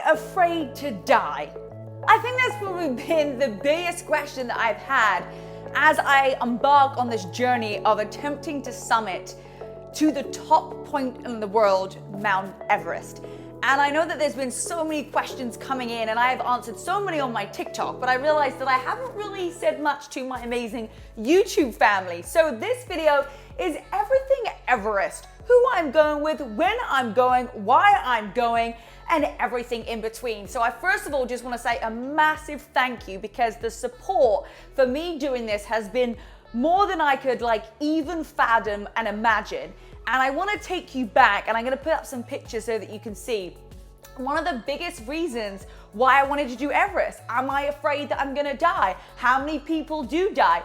afraid to die? I think that's probably been the biggest question that I've had as I embark on this journey of attempting to summit to the top point in the world, Mount Everest. And I know that there's been so many questions coming in, and I have answered so many on my TikTok, but I realized that I haven't really said much to my amazing YouTube family. So this video is everything Everest: who I'm going with, when I'm going, why I'm going, and everything in between. So I first of all just want to say a massive thank you, because the support for me doing this has been more than I could even fathom and imagine. And I want to take you back, and I'm going to put up some pictures so that you can see one of the biggest reasons why I wanted to do Everest. Am I afraid that I'm going to die? How many people do die?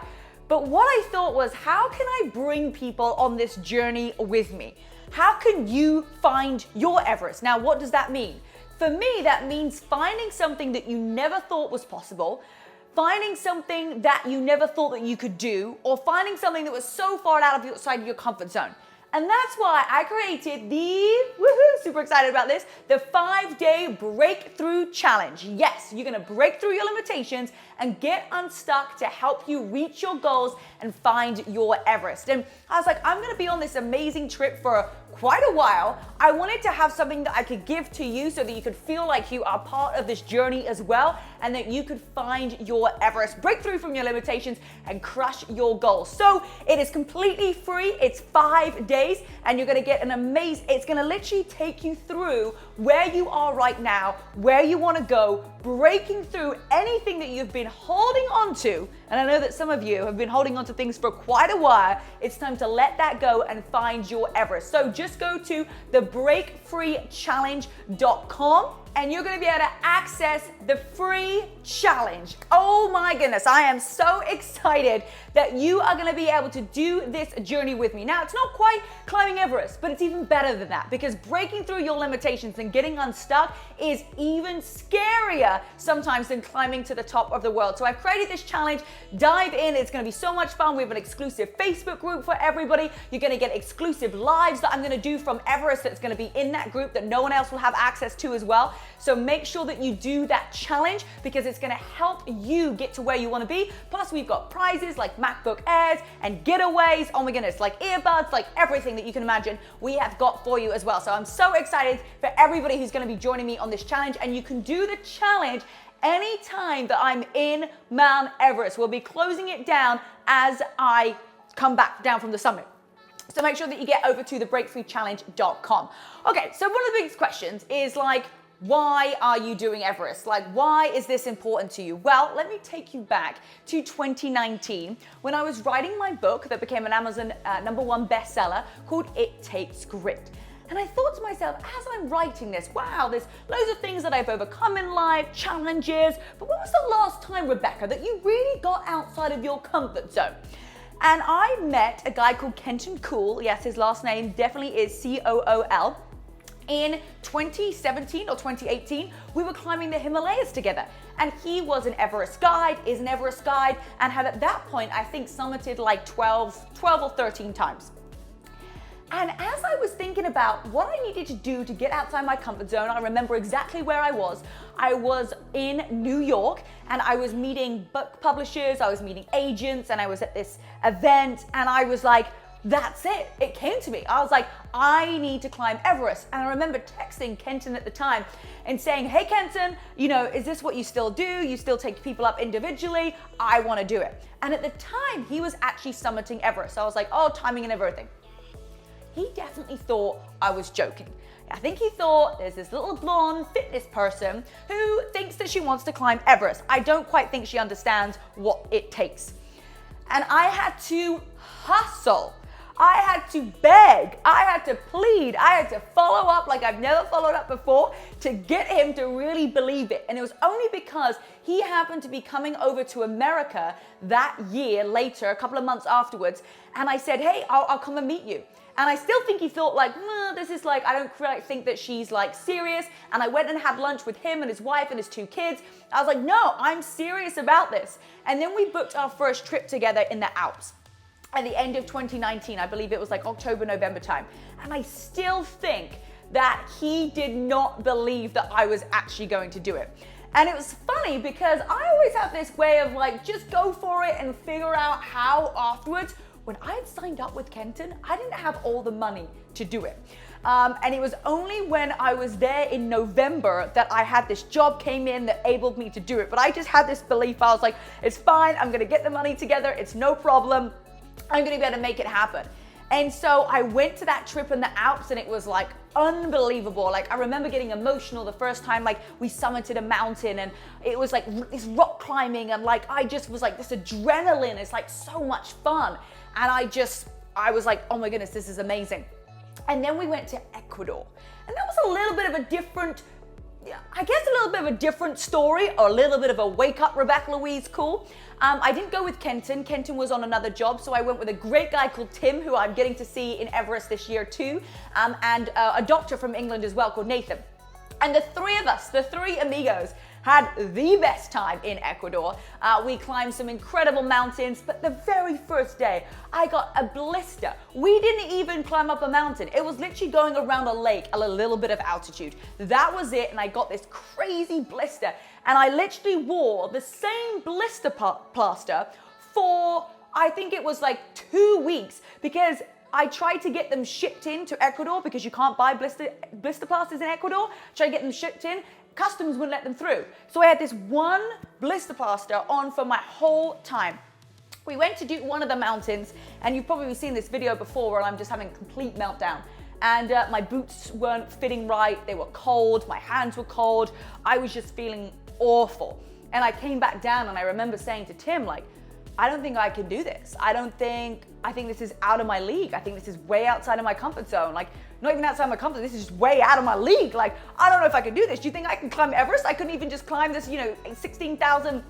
But what I thought was, how can I bring people on this journey with me? How can you find your Everest? Now, what does that mean? For me, that means finding something that you never thought was possible, finding something that you never thought that you could do, or finding something that was so far outside of your comfort zone. And that's why I created super excited about this, the 5-day breakthrough challenge. Yes, you're gonna break through your limitations and get unstuck to help you reach your goals and find your Everest. And I was like, I'm gonna be on this amazing trip for quite a while. I wanted to have something that I could give to you so that you could feel like you are part of this journey as well, and that you could find your Everest, break through from your limitations, and crush your goals. So it is completely free. It's 5 days, and you're gonna get an amazing, it's gonna literally take you through where you are right now, where you wanna go, breaking through anything that you've been holding on to. And I know that some of you have been holding on to things for quite a while. It's time to let that go and find your Everest. So just go to thebreakfreechallenge.com and you're gonna be able to access the free challenge. Oh my goodness, I am so excited that you are gonna be able to do this journey with me. Now, it's not quite climbing Everest, but it's even better than that, because breaking through your limitations and getting unstuck is even scarier sometimes than climbing to the top of the world. So I've created this challenge. Dive in, it's gonna be so much fun. We have an exclusive Facebook group for everybody. You're gonna get exclusive lives that I'm gonna do from Everest that's gonna be in that group that no one else will have access to as well. So make sure that you do that challenge, because it's gonna help you get to where you wanna be. Plus, we've got prizes like MacBook Airs and giveaways, oh my goodness, like earbuds, like everything that you can imagine we have got for you as well. So I'm so excited for everybody who's gonna be joining me on this challenge, and you can do the challenge anytime that I'm in Mount Everest. We'll be closing it down as I come back down from the summit. So make sure that you get over to thebreakfreechallenge.com. Okay, so one of the biggest questions is why are you doing Everest? Why is this important to you? Well, let me take you back to 2019 when I was writing my book that became an Amazon #1 bestseller called It Takes Grit. And I thought to myself, as I'm writing this, wow, there's loads of things that I've overcome in life, challenges, but when was the last time, Rebecca, that you really got outside of your comfort zone? And I met a guy called Kenton Cool. Yes, his last name definitely is C-O-O-L. In 2017 or 2018, we were climbing the Himalayas together. And he was an Everest guide, is an Everest guide, and had at that point, I think, summited 12 or 13 times. And as I was thinking about what I needed to do to get outside my comfort zone, I remember exactly where I was. I was in New York, and I was meeting book publishers, I was meeting agents, and I was at this event, and I was like, that's it. It came to me. I was like, I need to climb Everest. And I remember texting Kenton at the time and saying, hey Kenton, is this what you still do? You still take people up individually? I want to do it. And at the time, he was actually summiting Everest. So I was like, oh, timing and everything. He definitely thought I was joking. I think he thought there's this little blonde fitness person who thinks that she wants to climb Everest. I don't quite think she understands what it takes. And I had to hustle. I had to beg, I had to plead, I had to follow up like I've never followed up before to get him to really believe it. And it was only because he happened to be coming over to America that year later, a couple of months afterwards, and I said, hey, I'll come and meet you. And I still think he thought this is I don't quite think that she's serious. And I went and had lunch with him and his wife and his 2 kids. I was like, no, I'm serious about this. And then we booked our first trip together in the Alps at the end of 2019. I believe it was October, November time. And I still think that he did not believe that I was actually going to do it. And it was funny because I always have this way of like, just go for it and figure out how afterwards. When I had signed up with Kenton, I didn't have all the money to do it. And it was only when I was there in November that I had this job came in that enabled me to do it. But I just had this belief, I was like, it's fine, I'm gonna get the money together, it's no problem, I'm gonna be able to make it happen. And so I went to that trip in the Alps and it was like unbelievable. Like I remember getting emotional the first time, like we summited a mountain and it was like this rock climbing and like I just was like this adrenaline, it's like so much fun. And I was like, oh my goodness, this is amazing. And then we went to Ecuador. And that was a little bit of a different, I guess a little bit of a different story, or a little bit of a wake up Rebecca-Louise call. I didn't go with Kenton. Kenton was on another job, so I went with a great guy called Tim, who I'm getting to see in Everest this year too, and a doctor from England as well called Nathan. And the three of us, the three amigos, had the best time in Ecuador. We climbed some incredible mountains, but the very first day, I got a blister. We didn't even climb up a mountain. It was literally going around a lake at a little bit of altitude. That was it, and I got this crazy blister. And I literally wore the same blister plaster for, I think it was like 2 weeks, because I tried to get them shipped into Ecuador because you can't buy blister plasters in Ecuador. Tried to get them shipped in. Customs wouldn't let them through. So I had this one blister plaster on for my whole time. We went to do one of the mountains, and you've probably seen this video before where I'm just having a complete meltdown. And my boots weren't fitting right. They were cold. My hands were cold. I was just feeling awful. And I came back down and I remember saying to Tim, like, I don't think I can do this. I think this is out of my league. I think this is way outside of my comfort zone. Like, not even outside my comfort, this is just way out of my league. Like, I don't know if I can do this. Do you think I can climb Everest? I couldn't even just climb this, 16,000,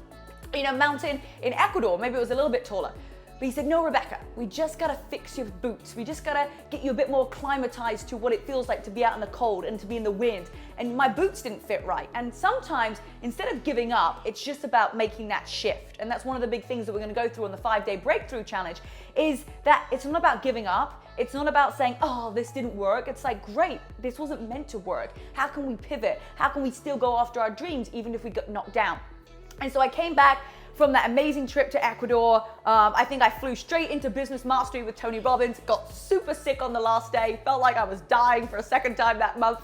mountain in Ecuador. Maybe it was a little bit taller. But he said, no, Rebecca, we just gotta fix your boots. We just gotta get you a bit more acclimatized to what it feels like to be out in the cold and to be in the wind. And my boots didn't fit right. And sometimes, instead of giving up, it's just about making that shift. And that's one of the big things that we're gonna go through on the 5-day breakthrough challenge, is that it's not about giving up. It's not about saying, oh, this didn't work. It's like, great, this wasn't meant to work. How can we pivot? How can we still go after our dreams even if we got knocked down? And so I came back from that amazing trip to Ecuador. I think I flew straight into business mastery with Tony Robbins, got super sick on the last day, felt like I was dying for a second time that month,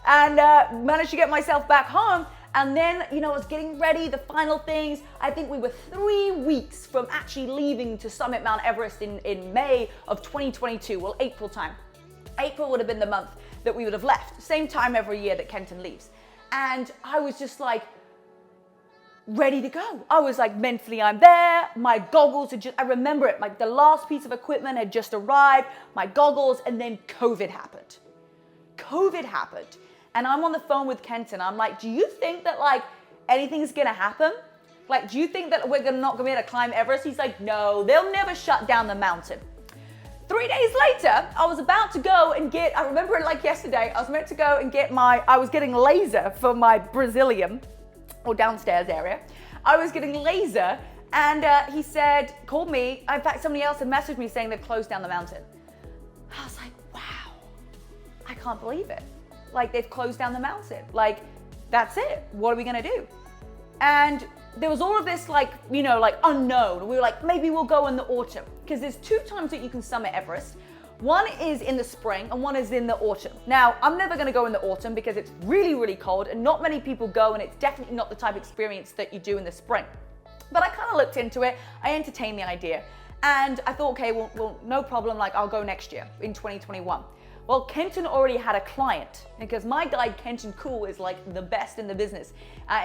and managed to get myself back home. And then, I was getting ready, the final things. I think we were 3 weeks from actually leaving to summit Mount Everest in May of 2022, well, April time. April would have been the month that we would have left, same time every year that Kenton leaves. And I was just like, ready to go. I was like, mentally, I'm there. My goggles had I remember it, like the last piece of equipment had just arrived, my goggles, and then COVID happened. COVID happened. And I'm on the phone with Kenton. I'm like, do you think that like anything's gonna happen? Like, do you think that we're not gonna be able to climb Everest? He's like, no, they'll never shut down the mountain. 3 days later, I was about to go and I remember it like yesterday, I was meant to go and I was getting laser for my Brazilian, or downstairs area. I was getting laser, and he said, called me. In fact, somebody else had messaged me saying they've closed down the mountain. I was like, wow, I can't believe it. Like, they've closed down the mountain. Like, that's it. What are we gonna do? And there was all of this like unknown. We were like, maybe we'll go in the autumn, because there's 2 times that you can summit Everest. One is in the spring and one is in the autumn. Now, I'm never gonna go in the autumn because it's really, really cold and not many people go, and it's definitely not the type of experience that you do in the spring. But I kind of looked into it, I entertained the idea, and I thought, okay, well, no problem, like I'll go next year in 2021. Well, Kenton already had a client, because my guide Kenton Cool is like the best in the business.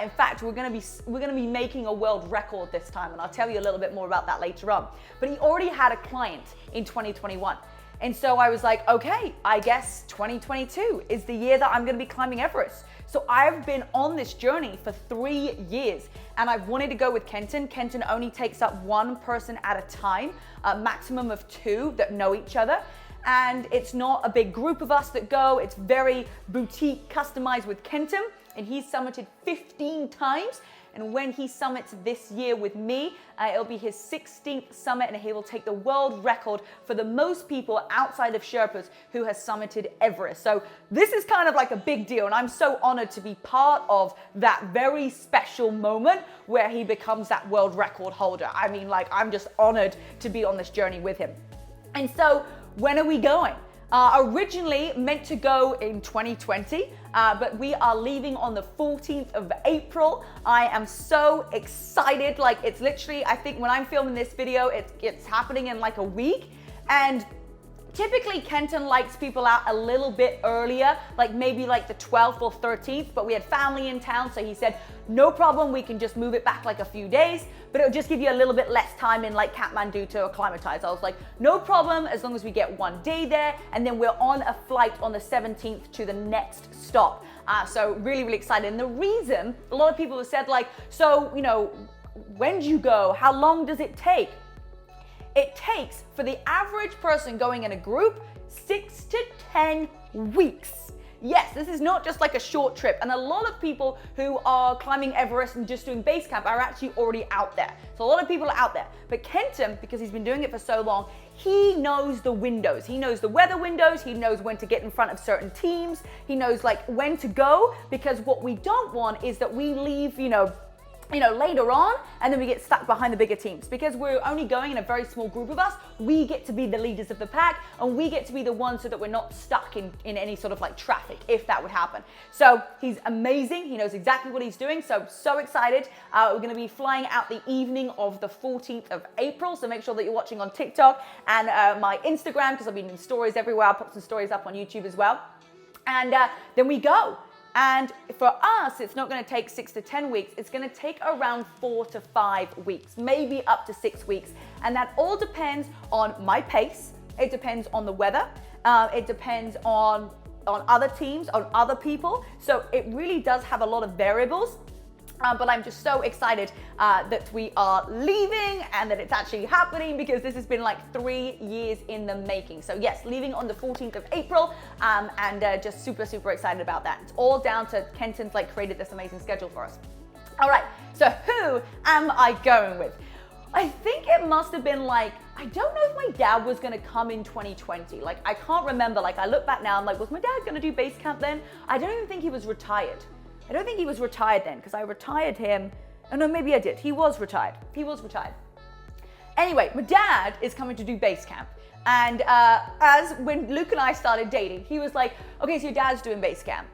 In fact, we're gonna be making a world record this time, and I'll tell you a little bit more about that later on. But he already had a client in 2021. And so I was like, okay, I guess 2022 is the year that I'm gonna be climbing Everest. So I've been on this journey for 3 years, and I've wanted to go with Kenton. Kenton only takes up 1 person at a time, a maximum of 2 that know each other. and it's not a big group of us that go. It's very boutique, customized with Kenton, and he's summited 15 times. And when he summits this year with me, it'll be his 16th summit, and he will take the world record for the most people outside of Sherpas who has summited Everest. So this is kind of like a big deal, and I'm so honored to be part of that very special moment where he becomes that world record holder. I mean, like, I'm just honored to be on this journey with him. And so, when are we going? Originally meant to go in 2020, but we are leaving on the 14th of April. I am so excited. Like, it's literally, I think when I'm filming this video, it's happening in like a week. And typically Kenton likes people out a little bit earlier, like maybe like the 12th or 13th, but we had family in town, so he said, no problem, we can just move it back like a few days, but it'll just give you a little bit less time in like Kathmandu to acclimatize. I was like, no problem, as long as we get 1 day there, and then we're on a flight on the 17th to the next stop. So really, really excited. And the reason, a lot of people have said like, so, you know, when do you go? How long does it take? It takes, for the average person going in a group, 6 to 10 weeks. Yes, this is not just like a short trip. And a lot of people who are climbing Everest and just doing base camp are actually already out there. So a lot of people are out there. But Kenton, because he's been doing it for so long, he knows the windows. He knows the weather windows. He knows when to get in front of certain teams. He knows like when to go, because what we don't want is that we leave, you know, later on, and then we get stuck behind the bigger teams. Because we're only going in a very small group of us, we get to be the leaders of the pack, and we get to be the ones so that we're not stuck in any sort of like traffic, if that would happen. So he's amazing. He knows exactly what he's doing. So excited. We're going to be flying out the evening of the 14th of April. So make sure that you're watching on TikTok and my Instagram, because I've been in stories everywhere. I'll put some stories up on YouTube as well. And then we go. And for us, it's not going to take 6 to 10 weeks. It's going to take around 4 to 5 weeks, maybe up to 6 weeks. And that all depends on my pace. It depends on the weather. It depends on other teams, on other people. So it really does have a lot of variables. But I'm just so excited that we are leaving and that it's actually happening, because this has been like 3 years in the making. So yes, leaving on the 14th of April, and just super, super excited about that. It's all down to Kenton's like created this amazing schedule for us. All right, so who am I going with? I think it must have been like, I don't know if my dad was gonna come in 2020. Like, I can't remember. Like, I look back now, I'm like, was my dad gonna do base camp then? I don't even think he was retired. I don't think he was retired then, because I retired him. Oh no, maybe I did. He was retired. He was retired. Anyway, my dad is coming to do base camp. And when Luke and I started dating, he was like, okay, so your dad's doing base camp.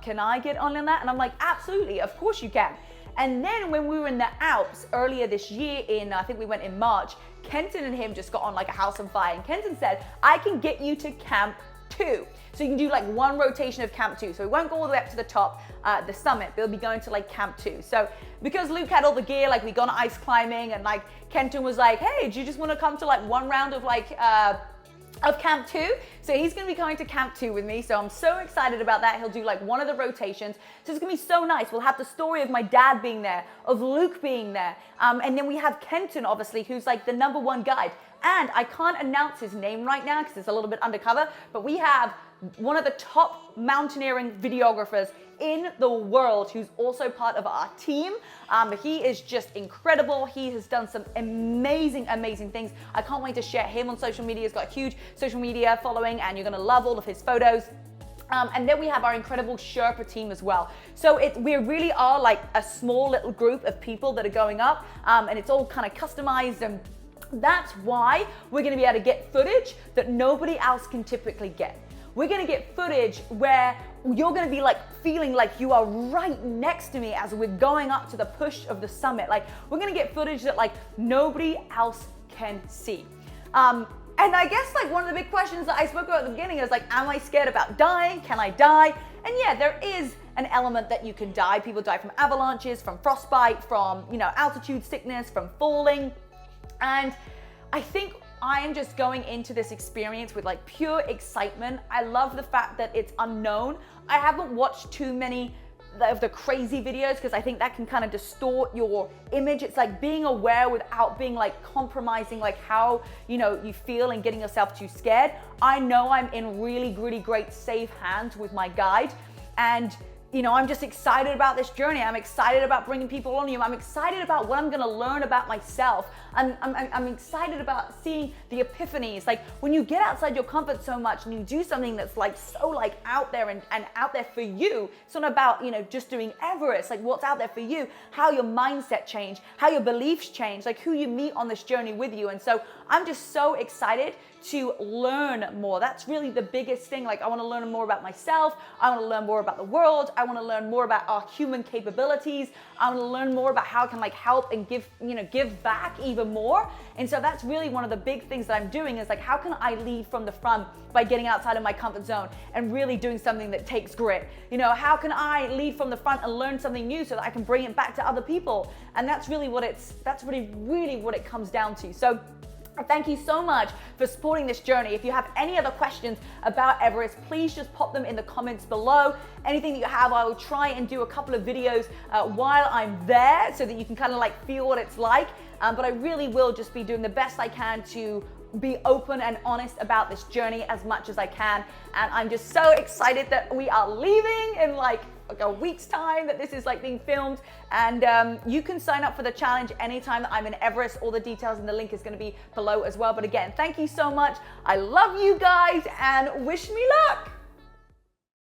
Can I get on that? And I'm like, absolutely, of course you can. And then when we were in the Alps earlier this year I think we went in March, Kenton and him just got on like a house on fire. And Kenton said, I can get you to camp 2. So you can do like 1 rotation of camp 2. So we won't go all the way up to the top, the summit, but we'll be going to like camp 2. So because Luke had all the gear, like we gone ice climbing, and like Kenton was like, hey, do you just want to come to like 1 round of like, of camp 2? So he's going to be coming to camp 2 with me. So I'm so excited about that. He'll do like 1 of the rotations. So it's going to be so nice. We'll have the story of my dad being there, of Luke being there. And then we have Kenton, obviously, who's like the #1 guide. And I can't announce his name right now because it's a little bit undercover, but we have one of the top mountaineering videographers in the world who's also part of our team. He is just incredible. He has done some amazing, amazing things. I can't wait to share him on social media. He's got a huge social media following, and you're gonna love all of his photos. And then we have our incredible Sherpa team as well. So we really are like a small little group of people that are going up, and it's all kind of customized, and that's why we're gonna be able to get footage that nobody else can typically get. We're gonna get footage where you're gonna be like feeling like you are right next to me as we're going up to the push of the summit. Like, we're gonna get footage that like nobody else can see. And I guess like one of the big questions that I spoke about at the beginning is like, am I scared about dying? Can I die? And yeah, there is an element that you can die. People die from avalanches, from frostbite, from, you know, altitude sickness, from falling. And I think I am just going into this experience with like pure excitement. I love the fact that it's unknown. I haven't watched too many the crazy videos, because I think that can kind of distort your image. It's like being aware without being like compromising like how you feel and getting yourself too scared. I know I'm in really, really great safe hands with my guide, and I'm just excited about this journey. I'm excited about bringing people on you. I'm excited about what I'm gonna learn about myself. I'm excited about seeing the epiphanies. Like when you get outside your comfort so much and you do something that's like so like out there and out there for you, it's not about, just doing Everest, like what's out there for you, how your mindset change, how your beliefs change, like who you meet on this journey with you. And so I'm just so excited to learn more. That's really the biggest thing. Like I want to learn more about myself. I want to learn more about the world. I want to learn more about our human capabilities. I want to learn more about how I can like help and give back even more. And so that's really one of the big things that I'm doing, is like, how can I lead from the front by getting outside of my comfort zone and really doing something that takes grit? How can I lead from the front and learn something new so that I can bring it back to other people? And that's really what it comes down to. So thank you so much for supporting this journey. If you have any other questions about Everest, please just pop them in the comments below. Anything that you have, I will try and do a couple of videos while I'm there so that you can kind of like feel what it's like. But I really will just be doing the best I can to be open and honest about this journey as much as I can. And I'm just so excited that we are leaving in like a week's time, that this is like being filmed. And you can sign up for the challenge anytime that I'm in Everest. All the details and the link is going to be below as well. But again, thank you so much. I love you guys and wish me luck.